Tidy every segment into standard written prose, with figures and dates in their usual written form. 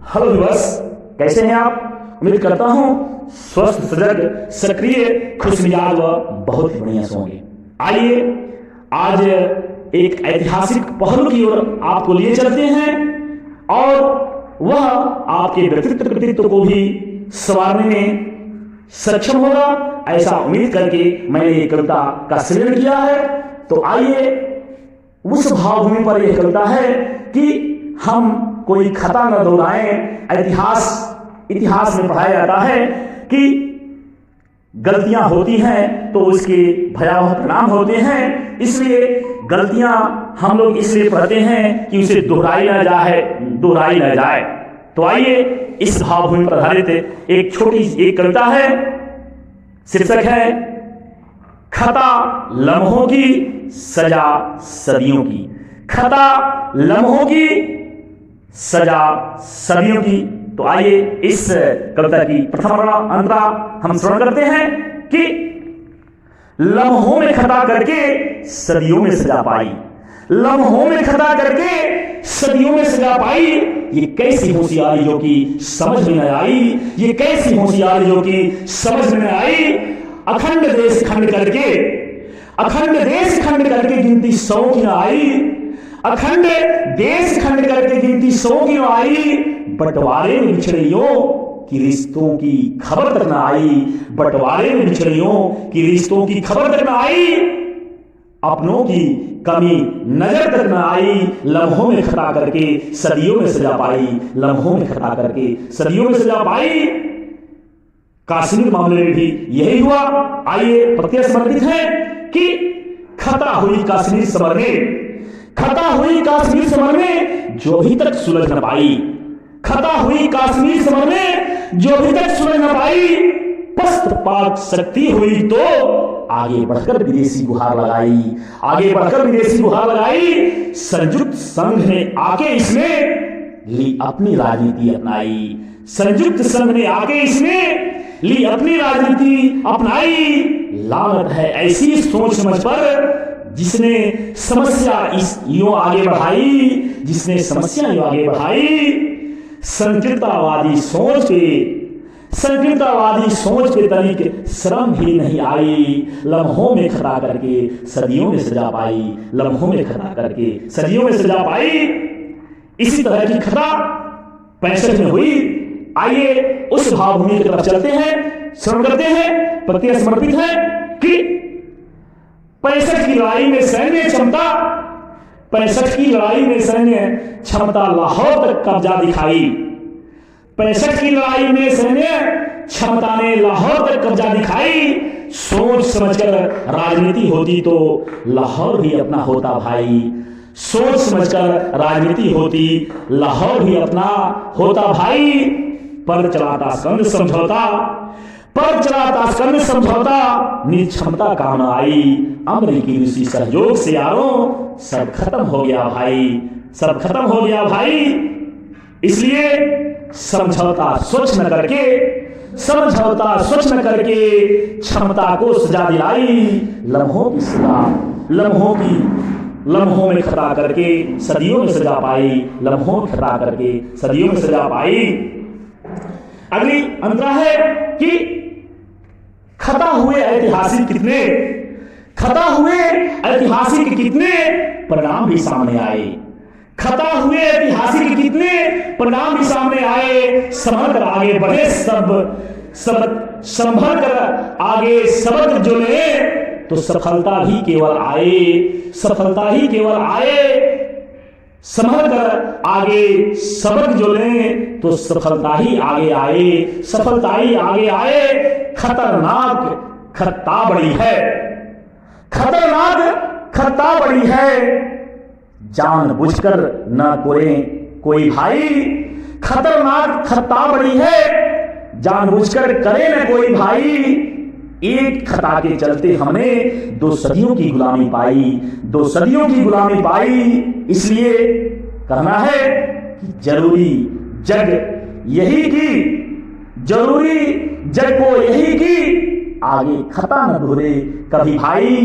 Hello viewers, कैसे हैं आप? उम्मीद करता हूं स्वस्थ, सजग, सक्रिय, खुश मिजाज व बहुत ही बढ़िया होंगे। आइए आज एक ऐतिहासिक पहलू की ओर आपको लिए चलते हैं और वह आपके व्यक्तित्व को भी संवारने में सक्षम होगा, ऐसा उम्मीद करके मैंने ये कविता का सृजन किया है। तो आइए उस भावभूमि पर यह कविता है कि हम कोई खता न दोहराएं। इतिहास में पढ़ाया जाता है कि गलतियां होती हैं तो उसके भयावह परिणाम होते हैं, इसलिए गलतियां हम लोग इसलिए पढ़ते हैं कि उसे दोहराई न जाए। तो आइए इस भावभूमि पर आधारित एक छोटी कविता है। शीर्षक है खता लम्हों की, सजा सदियों की। खता लम्हों की, सजा सदियों की। तो आइए इस कविता की प्रथम अंतरा हम श्रवण करते हैं कि लम्हों में खता करके सदियों में सजा पाई। लम्हों में खता करके सदियों में सजा पाई। ये कैसी होशियारी जो कि समझ में न आई। ये कैसी होशियारी जो कि समझ में न आई। अखंड देश खंड करके गिनती 100 की न आई। अखंड देश खंड करके गिनती 100 की न आई। बंटवारे में बिछड़ियों की रिश्तों की खबर तक न आई। बंटवारे में बिछड़ियों की रिश्तों की खबर तक न आई। अपनों की कमी नजर तक न आई। लम्हों में खता करके सदियों में सजा पाई। लम्हों में खता करके सदियों में सजा पाई। कश्मीर मामले में भी यही हुआ। आइए प्रत्यक्ष समर्पित है कि खता हुई कश्मीर समर में, खता हुई कश्मीर समर में जो भी तक सुलझ न पाई। खता हुई कश्मीर समर में जो भी तक सुलझ न पाई। पश्चात शक्ति हुई तो आगे बढ़कर विदेशी गुहार लगाई। आगे बढ़कर विदेशी गुहार लगाई। संयुक्त संघ ने आके इसमें ली अपनी राजनीति अपनाई। संयुक्त संघ ने आके इसमें ली अपनी राजनीति अपनाई। लानत है ऐसी सोच समझ पर जिसने समस्या यूं आगे बढ़ाई। जिसने समस्या यूं आगे बढ़ाई। संकीर्णतावादी सोच पे तनिक श्रम भी नहीं आई। लम्हों में खता करके सदियों में सजा पाई। लम्हों में खता करके सदियों में सजा पाई। इसी तरह की खता 65 में हुई। आइए उस भावभूमि की तरफ चलते हैं, श्रवण करते हैं। प्रत्यय समर्पित है कि 65 की लड़ाई में सैन्य क्षमता, 65 की लड़ाई में सैन्य क्षमता लाहौर तक कब्जा दिखाई। 65 की लड़ाई में सैन्य क्षमता ने लाहौर तक कब्जा दिखाई। सोच समझकर राजनीति होती तो लाहौर भी अपना होता भाई। सोच समझकर राजनीति होती लाहौर भी अपना होता भाई। पर चलाता स्कंद समझौता निज क्षमता काम आई। अमेरिकी रूसी सहयोग से यारों सब खत्म हो गया भाई। सब खत्म हो गया भाई। इसलिए समझौता स्वच्छ न करके क्षमता को सजा दिलाई। लम्हों में खता करके सदियों में सजा पाई। लम्हों में खता करके सदियों में सजा पाई। अगली अंतरा है कि खता हुए ऐतिहासिक कितने परिणाम भी सामने आए। खता हुए ऐतिहासिक कितने परिणाम भी सामने आए। संभल कर आगे बढ़े संभल कर आगे सबक जो ले तो सफलता ही केवल आए। सफलता ही केवल आए। संभल कर आगे सबक जो लें तो सफलता ही आगे आए। सफलता ही आगे आए। खतरनाक खता बड़ी है। खतरनाक खता बड़ी है। जानबूझकर न कोई भाई। खतरनाक खता बड़ी है। जानबूझकर करे न कोई भाई। एक खता के चलते हमने 2 सदियों की गुलामी पाई। 2 सदियों की गुलामी पाई। इसलिए कहना है कि जरूरी जग को यही की आगे खता न दोहरे कभी भाई।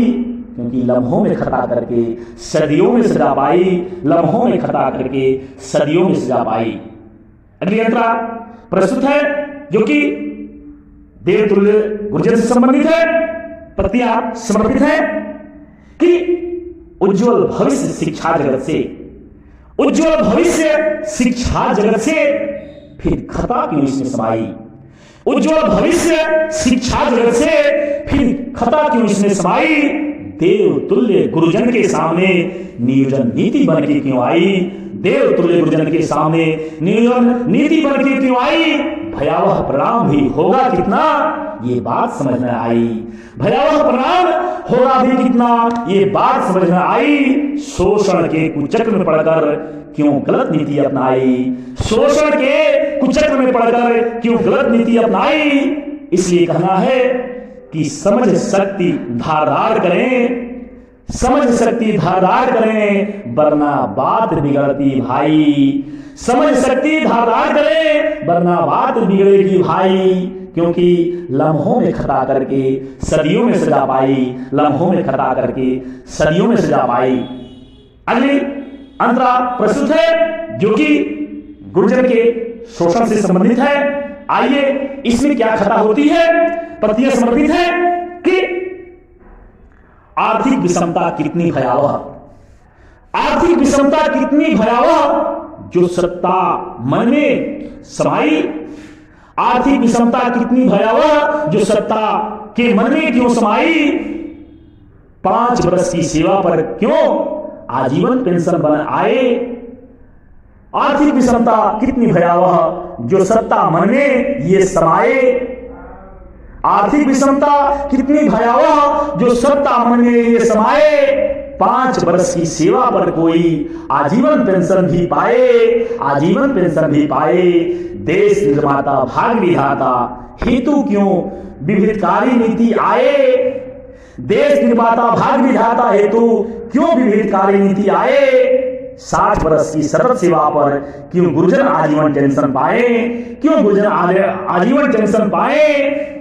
क्योंकि लम्हों में खता करके सदियों में सजा पाई। लम्हों में खता करके सदियों में सजा पाई। अगली अंतरा प्रस्तुत है जो कि देवतुल्य गुरुजन से संबंधित है। प्रतियां समर्पित है कि उज्जवल भविष्य शिक्षा जगत से, उज्जवल भविष्य शिक्षा जगत से फिर खता क्यों इसमें समाई, उज्जवल भविष्य शिक्षा जगत से फिर खता क्यों इसमें समाई, देव तुल्य गुरुजन के सामने नियोजन नीति बन के क्यों आई, देव तुल्य गुरुजन के सामने नियोजन नीति बन के क्यों आई, भयावह परिणाम भी होगा कितना ये बात समझ में आई, भयावह परिणाम होगा भी कितना ये बात समझ में आई, शोषण के कुचक्र में पड़कर क्यों गलत नीति अपनाई, शोषण के कुचक्र में पड़कर क्यों गलत नीति अपनाई। इसलिए कहना है कि समझ शक्ति धारदार करें, समझ शक्ति धारदार करें वरना बात बिगड़ती भाई, समझ शक्ति धारदार करें वरना बात बिगड़ेगी भाई, क्योंकि लम्हों में खता करके सदियों में सजा पाई, लम्हों में खता करके सदियों में सजा पाई। अगली अंतरा प्रस्तुत है जो कि गुरुजन के शोषण से संबंधित है। आइए इसमें क्या खता होती है। प्रतियां समर्पित है कि आर्थिक विषमता कितनी भयावह, आर्थिक विषमता कितनी भयावह जो सत्ता मन में समाई, आर्थिक विषमता कितनी भयावह जो सत्ता के मन में क्यों समाई, 5 वर्ष की सेवा पर क्यों आजीवन पेंशन बन आए, आर्थिक विषमता कितनी भयावह जो सत्ता मन में ये समाए, आर्थिक विषमता कितनी भयावह जो सत्ता मन में ये समाए, 5 वर्ष की सेवा पर कोई आजीवन पेंशन भी पाए, आजीवन पेंशन भी पाए, देश निर्माता भाग विधाता हेतु क्यों विविधकारी नीति आए, देश निर्माता भाग विधाता हेतु क्यों विविधकारी नीति आए, 60 वर्ष की सतत सेवा पर क्यों गुरुजन आजीवन पेंशन पाए, क्यों गुरुजन आजीवन पेंशन पाए।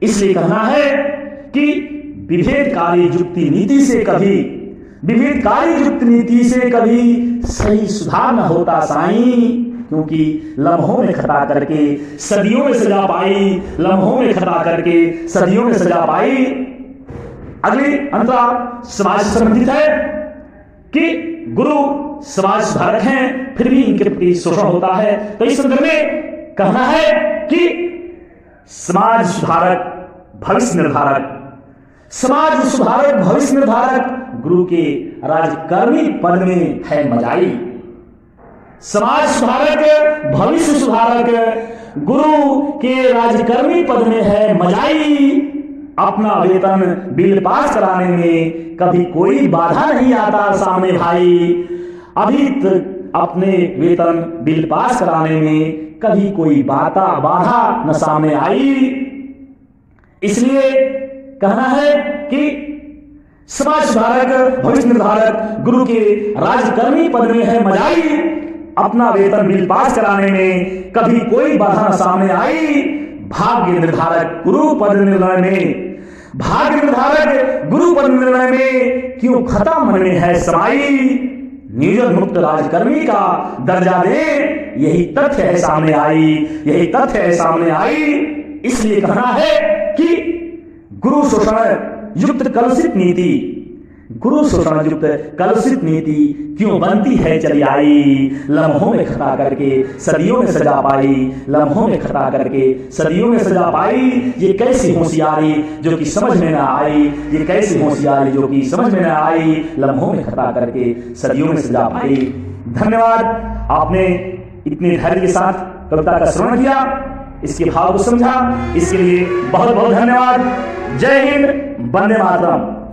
इसलिए कहना है कि विभेदकारी युक्ति नीति से कभी, विभेदकारी युक्ति नीति से कभी सही सुधार न होता साईं, क्योंकि लम्हों में खता करके सदियों में सजा पाई, लम्हों में खता करके सदियों में सजा पाई। अगली अंतरा समाज से संबंधित है कि गुरु समाज सुधारक हैं फिर भी इनके प्रति शोषण होता है। तो इस संदर्भ में कहना है कि समाज सुधारक भविष्य निर्धारक, समाज सुधारक भविष्य निर्धारक गुरु के राजकर्मी पद में है मजाई, समाज सुधारक भविष्य सुधारक गुरु के राजकर्मी पद में है मजाई, अपना वेतन बिल पास कराने में कभी कोई बाधा नहीं आता सामने भाई, अभी तक अपने वेतन बिल पास कराने में कभी कोई बाधा न सामने आई। इसलिए कहना है कि समाज सुधारक भविष्य निर्धारक गुरु के राजकर्मी पद में है मजाई, अपना वेतन बिल पास कराने में कभी कोई बाधा न सामने आई, भाग्य निर्धारक गुरु पद निर्णय में, भाग्य निर्धारक गुरु पद निर्णय में क्यों खता मन में है समाई, नियोजन मुक्त राजकर्मी का दर्जा दे, यही तथ्य है सामने आई, यही तथ्य है सामने आई। इसलिए कहना है कि गुरु शोषण युक्त कलुषित नीति, गुरु शोषण युक्त कलुषित नीति क्यों बनती है चली आई, लम्हों में खता करके सदियों में सजा पाई, लम्हों में खता करके सदियों में सजा पाई। ये कैसी होशियारी जो कि समझ में ना आई, ये कैसी होशियारी जो कि समझ में ना आई, लम्हों में खता करके सदियों में सजा पाई। धन्यवाद, आपने इतने धैर्य के साथ कविता का श्रवण किया, इसके भाव को समझा, इसके लिए बहुत बहुत धन्यवाद। जय हिंद, वंदे मातरम।